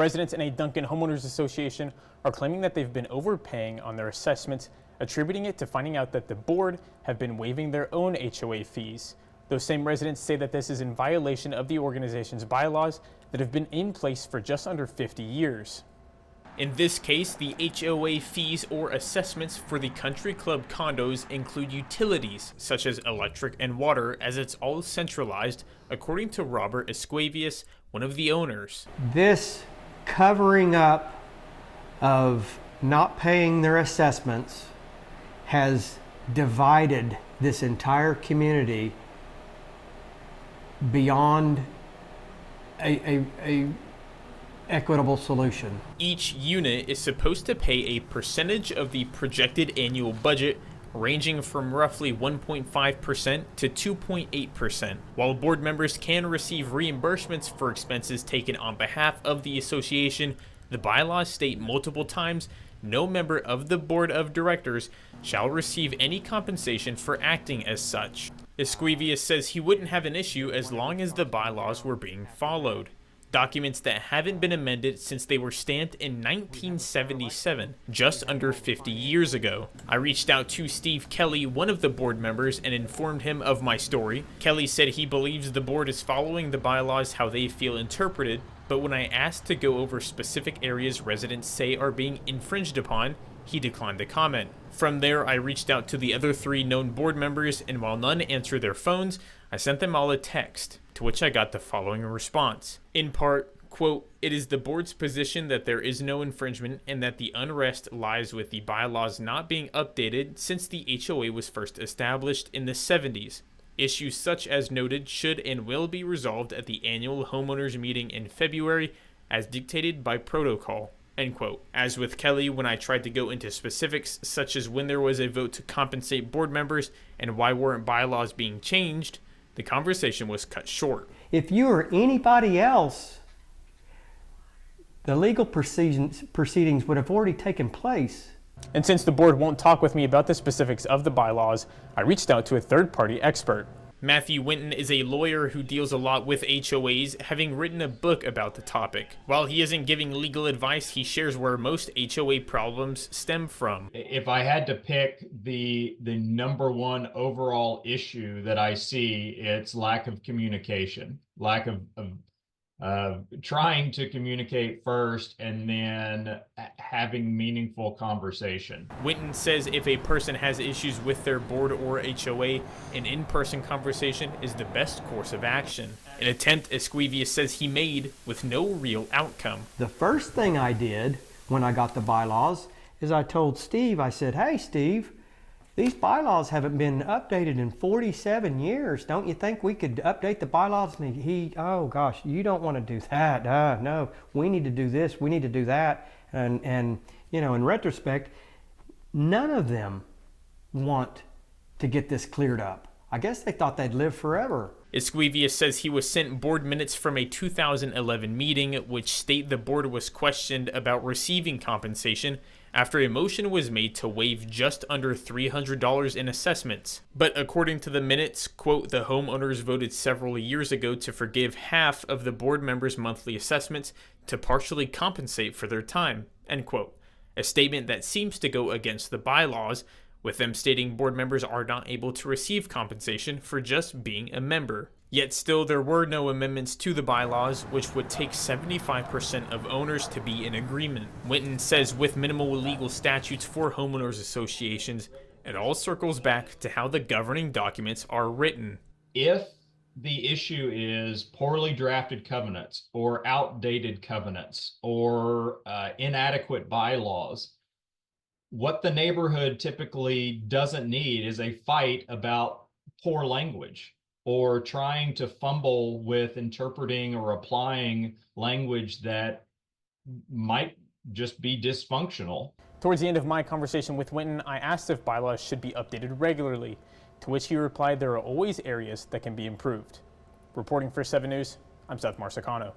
Residents in a Duncan Homeowners Association are claiming that they've been overpaying on their assessments, attributing it to finding out that the board have been waiving their own HOA fees. Those same residents say that this is in violation of the organization's bylaws that have been in place for just under 50 years. In this case, the HOA fees or assessments for the country club condos include utilities such as electric and water, as it's all centralized, according to Robert Esquivius, one of the owners. This covering up of not paying their assessments has divided this entire community beyond a equitable solution. Each unit is supposed to pay a percentage of the projected annual budget, ranging from roughly 1.5% to 2.8%. While board members can receive reimbursements for expenses taken on behalf of the association, the bylaws state multiple times no member of the board of directors shall receive any compensation for acting as such. Esquivius says he wouldn't have an issue as long as the bylaws were being followed. Documents that haven't been amended since they were stamped in 1977, just under 50 years ago. I reached out to Steve Kelly, one of the board members, and informed him of my story. Kelly said he believes the board is following the bylaws how they feel interpreted, but when I asked to go over specific areas residents say are being infringed upon, he declined to comment. From there, I reached out to the other 3 known board members, and while none answered their phones, I sent them all a text, to which I got the following response. In part, quote, "It is the board's position that there is no infringement and that the unrest lies with the bylaws not being updated since the HOA was first established in the 70s. Issues such as noted should and will be resolved at the annual homeowners meeting in February as dictated by protocol." End quote. As with Kelly, when I tried to go into specifics such as when there was a vote to compensate board members and why weren't bylaws being changed, the conversation was cut short. If you or anybody else, the legal proceedings would have already taken place. And since the board won't talk with me about the specifics of the bylaws, I reached out to a third-party expert. Matthew Winton is a lawyer who deals a lot with HOAs, having written a book about the topic. While he isn't giving legal advice, he shares where most HOA problems stem from. If I had to pick the number one overall issue that I see, it's lack of communication, lack of trying to communicate first and then having meaningful conversation. Winton says if a person has issues with their board or HOA, an in-person conversation is the best course of action. An attempt Esquivius says he made with no real outcome. The first thing I did when I got the bylaws is I told Steve, I said, "Hey Steve, these bylaws haven't been updated in 47 years. Don't you think we could update the bylaws?" And oh gosh, you don't want to do that. No, we need to do this, we need to do that. And you know, in retrospect, none of them want to get this cleared up. I guess they thought they'd live forever. Esquivius says he was sent board minutes from a 2011 meeting which state the board was questioned about receiving compensation after a motion was made to waive just under $300 in assessments. But according to the minutes, quote, "The homeowners voted several years ago to forgive half of the board members' monthly assessments to partially compensate for their time," end quote. A statement that seems to go against the bylaws, with them stating board members are not able to receive compensation for just being a member. Yet still, there were no amendments to the bylaws, which would take 75% of owners to be in agreement. Winton says with minimal legal statutes for homeowners associations, it all circles back to how the governing documents are written. If the issue is poorly drafted covenants or outdated covenants or inadequate bylaws, what the neighborhood typically doesn't need is a fight about poor language or trying to fumble with interpreting or applying language that might just be dysfunctional. Towards the end of my conversation with Winton, I asked if bylaws should be updated regularly, to which he replied there are always areas that can be improved. Reporting for 7 News, I'm Seth Marsicano.